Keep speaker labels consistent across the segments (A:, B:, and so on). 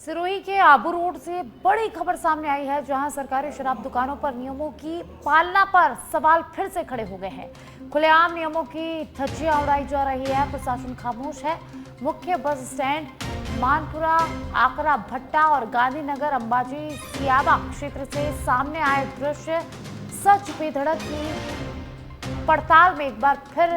A: सिरोही के आबू रोड से बड़ी खबर सामने आई है, जहां सरकारी शराब दुकानों पर नियमों की पालना पर सवाल फिर से खड़े हो गए हैं। खुलेआम नियमों की धज्जियां उड़ाई जा रही है, प्रशासन खामोश है। मुख्य बस स्टैंड मानपुरा, आकरा भट्टा और गांधीनगर अंबाजी सियाबा क्षेत्र से सामने आए दृश्य सच बेधड़क की पड़ताल में एक बार फिर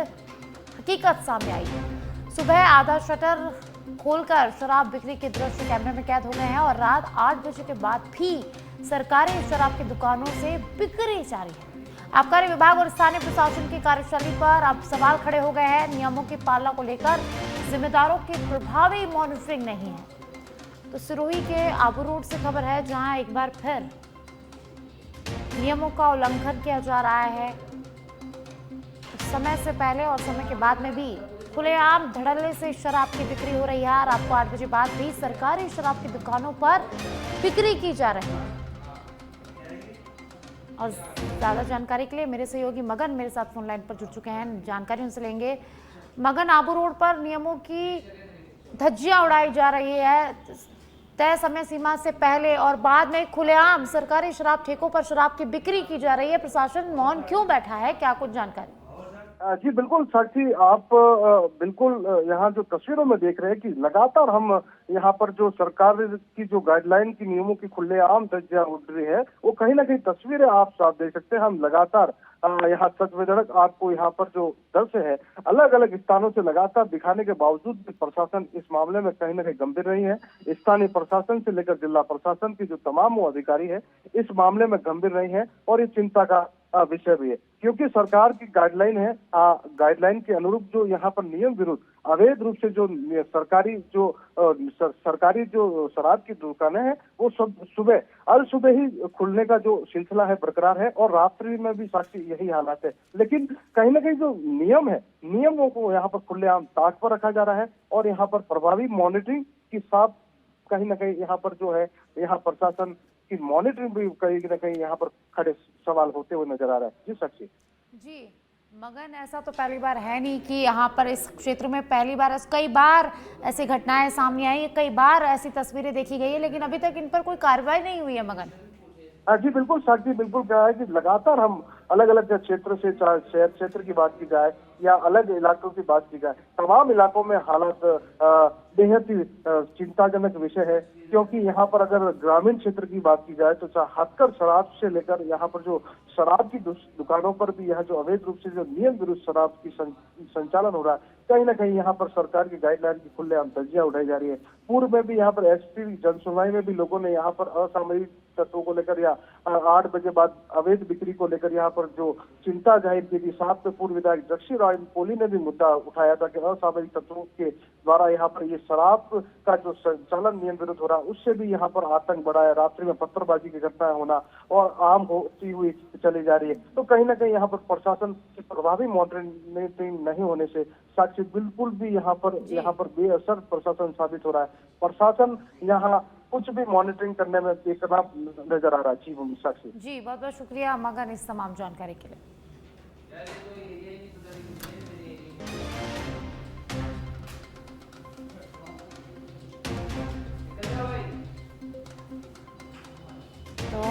A: हकीकत सामने आई है। सुबह आधा शटर खोलकर शराब बिक्री के दृश्य कैमरे में कैद हो गए हैं और रात 8 बजे के बाद भी सरकारी शराब की दुकानों से बिक्री जारी है। आबकारी विभाग और स्थानीय प्रशासन की कार्यशैली पर अब सवाल खड़े हो गए हैं। नियमों की पालना को लेकर जिम्मेदारों की प्रभावी मॉनिटरिंग नहीं है। तो सिरोही के आबू रोड से खबर है, जहां एक बार फिर नियमों का उल्लंघन किया जा रहा है। समय से पहले और समय के बाद में भी खुलेआम धड़ल्ले से शराब की बिक्री हो रही है। रात को 8 बजे बाद भी सरकारी शराब की दुकानों पर बिक्री की जा रही है। और ज्यादा जानकारी के लिए मेरे सहयोगी मगन मेरे साथ फोन लाइन पर जुड़ चुके हैं, जानकारी उनसे लेंगे। मगन, आबू रोड पर नियमों की धज्जियां उड़ाई जा रही है। तय समय सीमा से पहले और बाद में खुलेआम सरकारी शराब ठेकों पर शराब की बिक्री की जा रही है। प्रशासन मौन क्यों बैठा है, क्या कुछ जानकारी?
B: जी बिल्कुल साक्षी, आप बिल्कुल यहाँ जो तस्वीरों में देख रहे हैं कि लगातार हम यहाँ पर जो सरकार की जो गाइडलाइन की नियमों की खुलेआम धज्जियां उड़ रही है, वो कहीं ना कहीं तस्वीरें आप साफ देख सकते हैं। हम लगातार यहाँ सच बेधड़क आपको यहाँ पर जो दृश्य है अलग अलग स्थानों से लगातार दिखाने के बावजूद भी प्रशासन इस मामले में कहीं ना कहीं गंभीर नहीं है। स्थानीय प्रशासन से लेकर जिला प्रशासन की जो तमाम वो अधिकारी है इस मामले में गंभीर नहीं है और ये चिंता का विषय भी है, क्योंकि सरकार की गाइडलाइन है। गाइडलाइन के अनुरूप जो यहाँ पर नियम विरुद्ध अवैध रूप से जो सरकारी जो शराब की दुकानें हैं वो सब सुबह ही खुलने का जो सिलसिला है बरकरार है और रात्रि में भी साक्षी यही हालात है। लेकिन कहीं ना कहीं जो नियम है, नियमों को यहाँ पर खुलेआम ताक पर रखा जा रहा है और यहाँ पर प्रभावी मॉनिटरिंग की साथ कहीं ना कहीं यहाँ पर जो है यहाँ प्रशासन की मॉनिटरिंग भी कहीं ना कहीं यहाँ पर खड़े सवाल होते हुए नजर आ रहा है। जी साक्षी।
A: जी मगन, ऐसा तो पहली बार है नहीं कि यहाँ पर इस क्षेत्र में पहली बार, कई बार ऐसी घटनाएं सामने आई है, कई बार ऐसी तस्वीरें देखी गई है, लेकिन अभी तक इन पर कोई कार्रवाई नहीं हुई है। मगन
B: जी बिल्कुल साक्षी, बिल्कुल क्या है कि लगातार हम अलग अलग क्षेत्र से, चाहे शहर क्षेत्र की बात की जाए या अलग इलाकों की बात की जाए, तमाम इलाकों में हालत बेहद ही चिंताजनक विषय है। क्योंकि यहाँ पर अगर ग्रामीण क्षेत्र की बात की जाए तो हथकर शराब से लेकर यहाँ पर जो शराब की दुकानों पर भी यह जो अवैध रूप से जो नियम विरुद्ध शराब की संचालन हो रहा है, कहीं ना कहीं यहाँ पर सरकार की गाइडलाइन की खुलेआम धज्जियां उड़ाई जा रही है। पूर्व में भी यहाँ पर एसपी जनसुनवाई में भी लोगों ने यहाँ पर असामयिक तत्वों को लेकर या 8 बजे बाद अवैध बिक्री को लेकर यहाँ पर जो चिंता जाहिर की थी। साथ में पूर्व विधायक जक्षी राय पोली ने भी मुद्दा उठाया था कि असामयिक तत्वों के द्वारा यहाँ पर ये शराब का जो संचालन नियम विरुद्ध हो रहा है उससे भी यहाँ पर आतंक बढ़ा है। रात्रि में पत्थरबाजी की घटनाएं होना और आम होती हुई चली जा रही है। तो कहीं ना कहीं यहाँ पर प्रशासन की प्रभावी मॉनिटरिंग नहीं होने से साक्षी बिल्कुल भी यहाँ पर बेअसर प्रशासन साबित हो रहा है। प्रशासन यहाँ कुछ भी मॉनिटरिंग करने में बेकरार नजर आ रहा है। जी साक्षी।
A: जी बहुत बहुत शुक्रिया मगन इस तमाम जानकारी के लिए। तो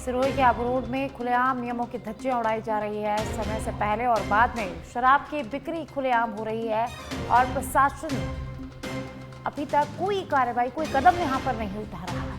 A: सिरोही के आबू रोड में खुलेआम नियमों की धज्जियां उड़ाई जा रही है। समय से पहले और बाद में शराब की बिक्री खुलेआम हो रही है और प्रशासन अभी तक कोई कार्रवाई, कोई कदम यहां पर नहीं उठा रहा है।